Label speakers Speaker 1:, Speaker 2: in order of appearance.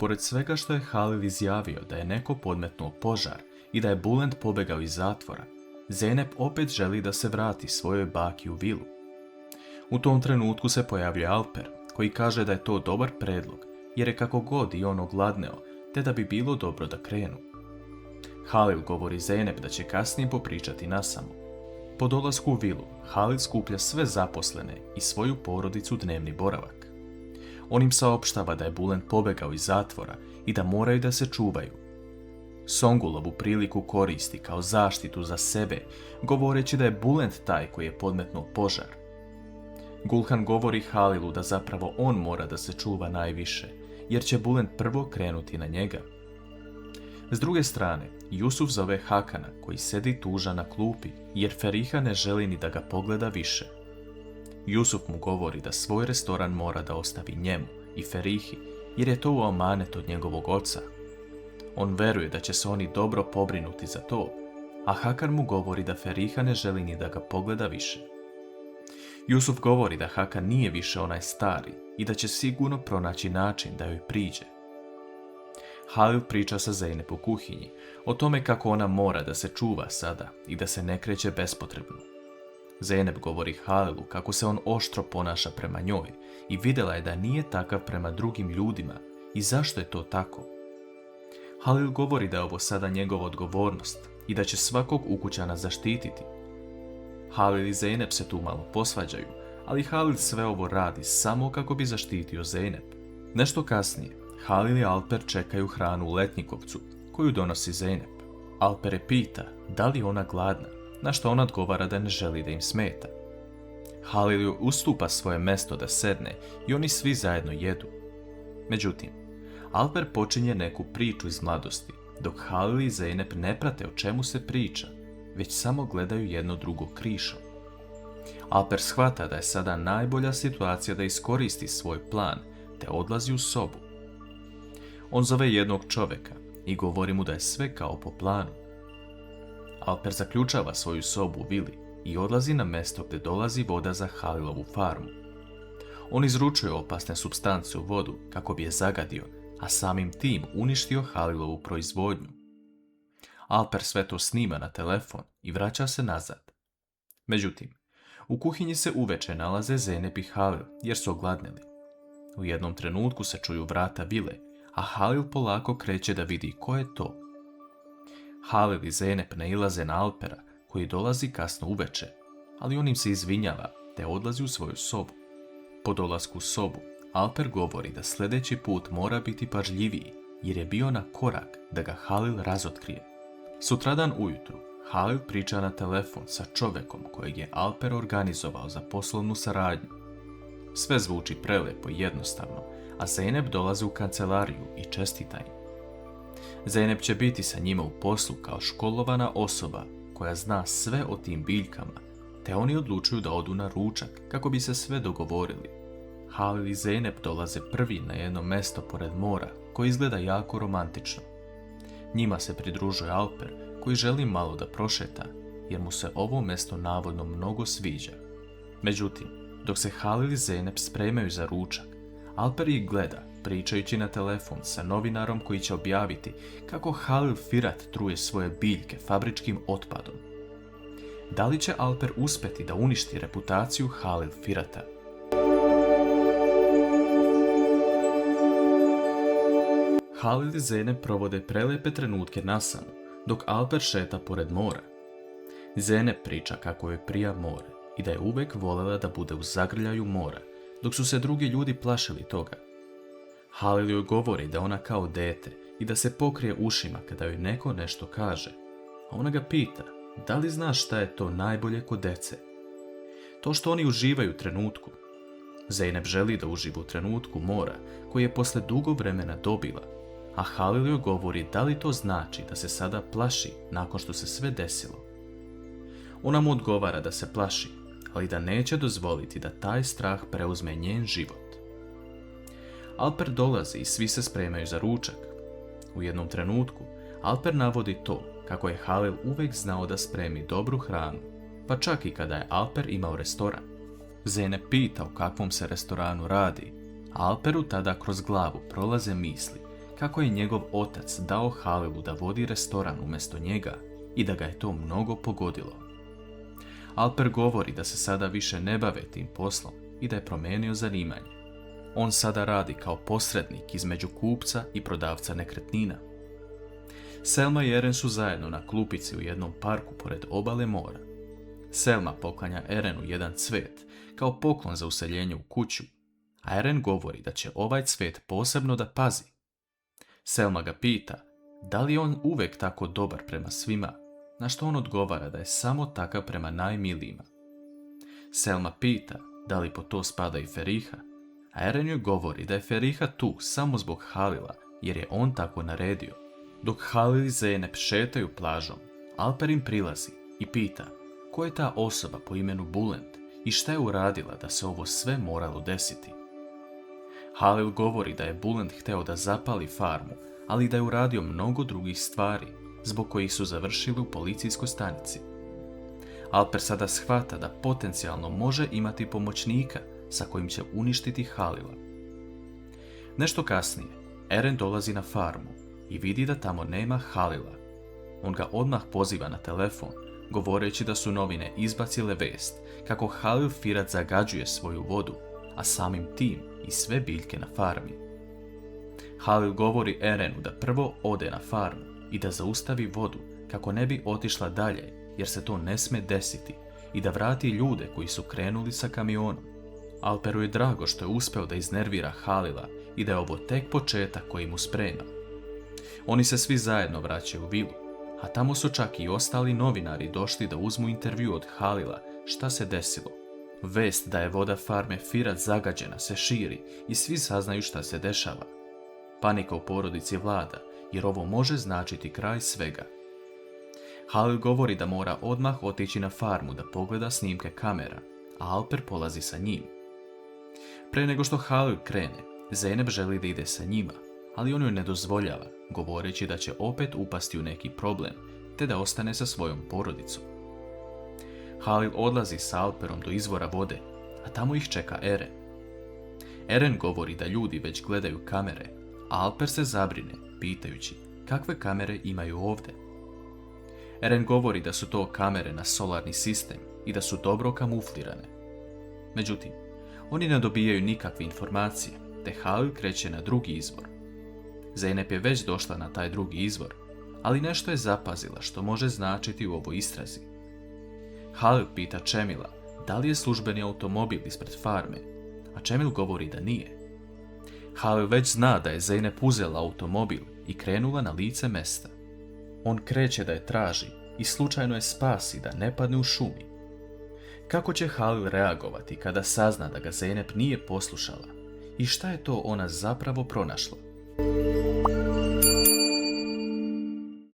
Speaker 1: Pored svega što je Halil izjavio da je neko podmetnuo požar i da je Bulend pobegao iz zatvora, Zeynep opet želi da se vrati svojoj baki u vilu. U tom trenutku se pojavljuje Alper, koji kaže da je to dobar predlog, jer je kako god i on ogladneo, te da bi bilo dobro da krenu. Halil govori Zeynep da će kasnije popričati nasamo. Po dolasku u vilu, Halil skuplja sve zaposlene i svoju porodicu dnevni boravak. On im saopštava da je Bulend pobegao iz zatvora i da moraju da se čuvaju. Songul ovu priliku koristi kao zaštitu za sebe, govoreći da je Bulend taj koji je podmetnuo požar. Gulhan govori Halilu da zapravo on mora da se čuva najviše, jer će Bulend prvo krenuti na njega. S druge strane, Jusuf zove Hakana, koji sedi tužan na klupi, jer Feriha ne želi ni da ga pogleda više. Jusuf mu govori da svoj restoran mora da ostavi njemu i Ferihi, jer je to u amanet od njegovog oca. On veruje da će se oni dobro pobrinuti za to, a Hakan mu govori da Feriha ne želi ni da ga pogleda više. Jusuf govori da Hakan nije više onaj stari i da će sigurno pronaći način da joj priđe. Halil priča sa Zeynep u kuhinji o tome kako ona mora da se čuva sada i da se ne kreće bespotrebno. Zeynep govori Halilu kako se on oštro ponaša prema njoj i vidjela je da nije takav prema drugim ljudima i zašto je to tako. Halil govori da je ovo sada njegova odgovornost i da će svakog ukućana zaštititi. Halil i Zeynep se tu malo posvađaju, ali Halil sve ovo radi samo kako bi zaštitio Zeynep. Nešto kasnije, Halil i Alper čekaju hranu u Letnjikovcu, koju donosi Zeynep. Alper je pita da li je ona gladna, na što ona odgovara da ne želi da im smeta. Halil joj ustupa svoje mesto da sedne i oni svi zajedno jedu. Međutim, Alper počinje neku priču iz mladosti, dok Halil i Zeynep ne prate o čemu se priča, već samo gledaju jedno drugo krišom. Alper shvata da je sada najbolja situacija da iskoristi svoj plan, te odlazi u sobu. On zove jednog čovjeka i govori mu da je sve kao po planu. Alper zaključava svoju sobu u vili i odlazi na mjesto gdje dolazi voda za Halilovu farmu. On izručuje opasne supstance u vodu kako bi je zagadio, a samim tim uništio Halilovu proizvodnju. Alper sve to snima na telefon i vraća se nazad. Međutim, u kuhinji se uveče nalaze Zeynep i Halil jer su ogladneli. U jednom trenutku se čuju vrata vile, a Halil polako kreće da vidi ko je to. Halil i Zeynep nailaze na Alpera koji dolazi kasno uveče, ali on im se izvinjava te odlazi u svoju sobu. Po dolasku u sobu, Alper govori da sljedeći put mora biti pažljiviji jer je bio na korak da ga Halil razotkrije. Sutradan ujutru, Halil priča na telefon sa čovjekom kojeg je Alper organizovao za poslovnu saradnju. Sve zvuči prelepo i jednostavno, a Zeynep dolazi u kancelariju i čestita im. Zeynep će biti sa njima u poslu kao školovana osoba koja zna sve o tim biljkama, te oni odlučuju da odu na ručak kako bi se sve dogovorili. Halil i Zeynep dolaze prvi na jedno mjesto pored mora koje izgleda jako romantično. Njima se pridružuje Alper koji želi malo da prošeta jer mu se ovo mjesto navodno mnogo sviđa. Međutim, dok se Halil i Zeynep spremaju za ručak, Alper ih gleda pričajući na telefon sa novinarom koji će objaviti kako Halil Firat truje svoje biljke fabričkim otpadom. Da li će Alper uspjeti da uništi reputaciju Halil Firata? Halil i Zeynep provode prelepe trenutke nasamo, dok Alper šeta pored mora. Zeynep priča kako joj prija more i da je uvek voljela da bude u zagrljaju mora, dok su se drugi ljudi plašili toga. Halil joj govori da ona kao dete i da se pokrije ušima kada joj neko nešto kaže, a ona ga pita da li znaš šta je to najbolje kod dece. To što oni uživaju u trenutku. Zeynep želi da uživa u trenutku mora koji je posle dugo vremena dobila, a Halil joj govori da li to znači da se sada plaši nakon što se sve desilo. Ona mu odgovara da se plaši, ali da neće dozvoliti da taj strah preuzme njen život. Alper dolazi i svi se spremaju za ručak. U jednom trenutku Alper navodi to kako je Halil uvek znao da spremi dobru hranu, pa čak i kada je Alper imao restoran. Zeynep pita o kakvom se restoranu radi, a Alperu tada kroz glavu prolaze misli kako je njegov otac dao Halilu da vodi restoran umjesto njega i da ga je to mnogo pogodilo. Alper govori da se sada više ne bave tim poslom i da je promijenio zanimanje. On sada radi kao posrednik između kupca i prodavca nekretnina. Selma i Eren su zajedno na klupici u jednom parku pored obale mora. Selma poklanja Erenu jedan cvet kao poklon za useljenje u kuću, a Eren govori da će ovaj cvet posebno da pazi. Selma ga pita da li je on uvijek tako dobar prema svima, na što on odgovara da je samo takav prema najmilijima. Selma pita da li po to spada i Feriha, a Eren joj govori da je Feriha tu samo zbog Halila jer je on tako naredio. Dok Halil i Zeynep šetaju plažom, Alper im prilazi i pita ko je ta osoba po imenu Bulend i šta je uradila da se ovo sve moralo desiti. Halil govori da je Bulend hteo da zapali farmu, ali da je uradio mnogo drugih stvari, zbog kojih su završili u policijskoj stanici. Alper sada shvata da potencijalno može imati pomoćnika sa kojim će uništiti Halila. Nešto kasnije, Eren dolazi na farmu i vidi da tamo nema Halila. On ga odmah poziva na telefon, govoreći da su novine izbacile vest kako Halil Firat zagađuje svoju vodu, a samim tim i sve biljke na farmi. Halil govori Erenu da prvo ode na farmu i da zaustavi vodu kako ne bi otišla dalje jer se to ne sme desiti i da vrati ljude koji su krenuli sa kamionom. Alperu je drago što je uspeo da iznervira Halila i da je ovo tek početak koji mu sprema. Oni se svi zajedno vraćaju u vilu, a tamo su čak i ostali novinari došli da uzmu intervju od Halila šta se desilo. Vest da je voda farme Firat zagađena se širi i svi saznaju šta se dešava. Panika u porodici vlada jer ovo može značiti kraj svega. Halil govori da mora odmah otići na farmu da pogleda snimke kamera, a Alper polazi sa njim. Pre nego što Halil krene, Zeynep želi da ide sa njima, ali on joj ne dozvoljava, govoreći da će opet upasti u neki problem, te da ostane sa svojom porodicom. Halil odlazi sa Alperom do izvora vode, a tamo ih čeka Eren. Eren govori da ljudi već gledaju kamere, a Alper se zabrine, pitajući kakve kamere imaju ovdje. Eren govori da su to kamere na solarni sistem i da su dobro kamuflirane. Međutim, oni ne dobijaju nikakve informacije, te Halil kreće na drugi izvor. Zeynep je već došla na taj drugi izvor, ali nešto je zapazila što može značiti u ovoj istrazi. Halil pita Čemila da li je službeni automobil ispred farme, a Čemil govori da nije. Halil već zna da je Zeynep uzela automobil i krenula na lice mesta. On kreće da je traži i slučajno je spasi da ne padne u šumi. Kako će Halil reagovati kada sazna da ga Zeynep nije poslušala i šta je to ona zapravo pronašla?